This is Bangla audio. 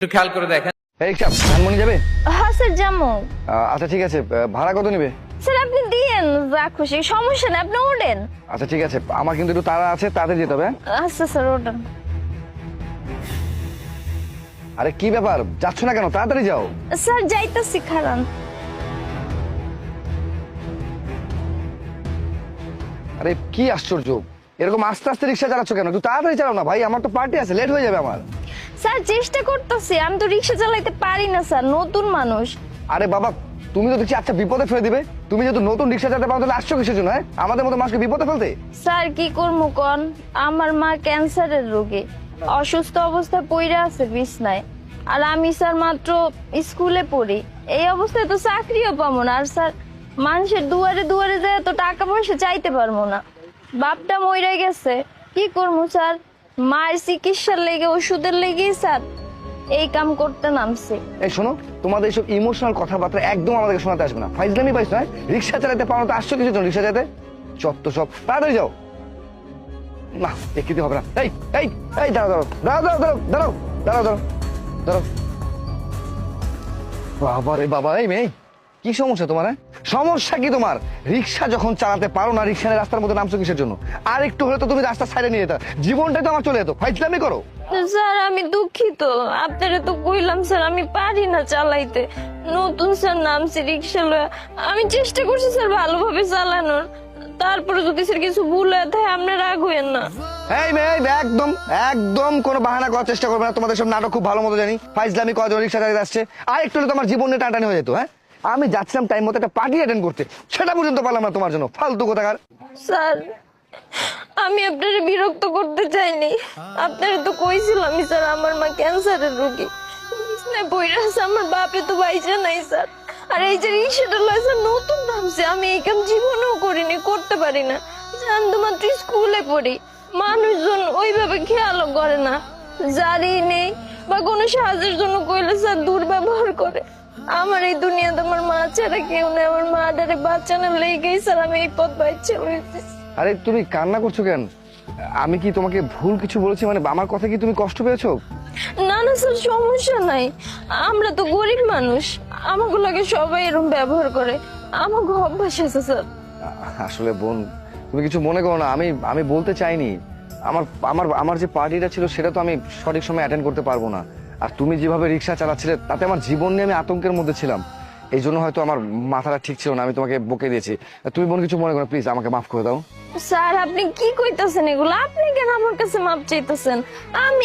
একটু খেয়াল করে দেখেন। এই রিক্সা ধানমনি যাবে? হ্যাঁ স্যার যাবো। আচ্ছা ঠিক আছে, ভাড়া কত নেবে? স্যার আপনি দিয়েন যা খুশি, সমস্যা নেই, আপনি ওঠেন। আচ্ছা ঠিক আছে, আমার কিন্তু একটু তাড়া আছে, তাড়াতাড়ি যেতে হবে। আচ্ছা স্যার ওঠেন। আরে কি ব্যাপার, যাচ্ছ না কেন? তাড়াতাড়ি যাও। স্যার যাইতেছি, খারান। আরে কি আশ্চর্য, এরকম আস্তে আস্তে রিক্সা চালাচ্ছ কেন? একটু তাড়াতাড়ি চালাও না ভাই, আমার তো পার্টি আছে, লেট হয়ে যাবে আমার। স্যার চেষ্টা করতেছি, আমি তো রিক্সা চালাইতে পারি না স্যার, নতুন মানুষ। আরে বাবা, তুমি তো দেখছি আচ্ছা বিপদে ফেলে দিবে। তুমি যেহেতু নতুন রিক্সা চালাতে পারো তাহলে আসছো কিসের জন্য? আমাদের মতো মানুষকে বিপদে ফেলতে? স্যার কি করবো কন, আমার মা ক্যান্সারের রোগী, অসুস্থ অবস্থায় পড়ে আছে বিছনায়। আর আমি স্যার মাত্র স্কুলে পড়ি, এই অবস্থায় তো চাকরিও পাবো না। আর স্যার মানুষের দুয়ারে দুয়ারে যায় তো টাকা পয়সা চাইতে পারবো না। বাপটা মইরা গেছে, কি করবো স্যার? মায়ের চিকিৎসার লেগে, ওষুধের লেগে স্যার এই কাম করতে নামছে। এই শোনো, তোমাদের এইসব ইমোশনাল কথাবার্তা একদম আমাদেরকে শোনাতে আসবে না। ফাইজলামি পাইছো না? রিক্সা চালাতে পারো তো আসছো কিসের জন্য রিক্সা চালাতে? চত্ব সব, তাড়াতাড়ি যাও। না একিতে হবে না। এই এই এই দাঁড়াও দাঁড়াও দাঁড়াও দাঁড়াও দাঁড়াও দাঁড়াও দাঁড়াও দাঁড়াও। বাবা রে বাবা, এই মেয়ে কি সমস্যা তোমার? সমস্যা কি তোমার? রিক্সা যখন চালাতে পারো না, রিক্সা রাস্তার মধ্যে নামছো কিসের জন্য? আর একটু হলে তো তুমি রাস্তার সাইডে নিয়ে যেতে, জীবনটাই তো আমার চলে যেত। ফাইজলামি করো। স্যার আমি দুঃখিত, আপনারা তো কইলাম স্যার আমি পারি না চালাইতে, নতুন স্যার নামছি রিক্সা লয়ে। আমি চেষ্টা করছি স্যার ভালোভাবে চালানোর, তারপরে যদি স্যার কিছু ভুল হয়ে থাকে আপনারা রাগ হইেন না। এই মেয়ে একদম একদম কোনো বাহানা করার চেষ্টা করবে না। তোমাদের সব নাটক খুব ভালো মতো জানি। ফাইজলামি করা রিক্সা চালিয়ে আসছে, আর একটু হলে তোমার জীবন নিয়ে টানটানি হয়ে যেত। হ্যাঁ, আমি যাচ্ছিলাম টাইম মতো একটা পার্টি অ্যাটেন্ড করতে, সেটা পর্যন্ত পারলাম না তোমার জন্য। ফালতু কোথাকার। স্যার আমি আপনারা বিরক্ত করতে চাইনি, আপনারা তো কইছিলাম স্যার আমার মা ক্যান্সারের রোগী, আমার বাপে তো বাইচা নাই স্যার। আর এই যে রিক্সাটা লয় স্যার নতুন নামছে, আমি এই কাম জীবনেও করিনি, করতে পারি না। জানতো মাত্র স্কুলে পড়ি, মানুষজন ওইভাবে খেয়ালও করে না, জারি নেই বা কোনো সাহায্যের জন্য কইলে স্যার দুর্ব্যবহার করে। আমার এই দুনিয়াতে আমার মা ছাড়া কেউ নেই, আমার মা ডারে বাচ্চানা লেগেই স্যার আমি এই পথ বাইছে হয়েছি। আরে তুমি কান্না করছো কেন? আমি কি তোমাকে ভুল কিছু বলেছি? মানে আমার কথা কি তুমি কষ্ট পেয়েছো? না না স্যার সমস্যা নাই, আমরা তো গরিব মানুষ, আমাকে লাগে সবাই এরকম ব্যবহার করে, আমাকে অভ্যাস আছে স্যার। আসলে বোন, তুমি কিছু মনে করো না, আমি আমি বলতে চাইনি। আমার আমার আমার যে পার্টিটা ছিল সেটা তো আমি সঠিক সময় অ্যাটেন্ড করতে পারবো না। আর তুমি যেভাবে রিক্সা চালাচ্ছিলে তাতে আমার জীবন নিয়ে আমি আতঙ্কের মধ্যে ছিলাম। এই জন্য হয়তো আমার মাথাটা ঠিক ছিল না, আমি তোমাকে বকে দিয়েছি। তুমি বোন কিছু মনে করো, প্লিজ আমাকে মাফ করে দাও। স্যার আপনি কি কইতাছেন এগুলো? আপনি কেন আমার কাছে মাপ চাইতেছেন? আমি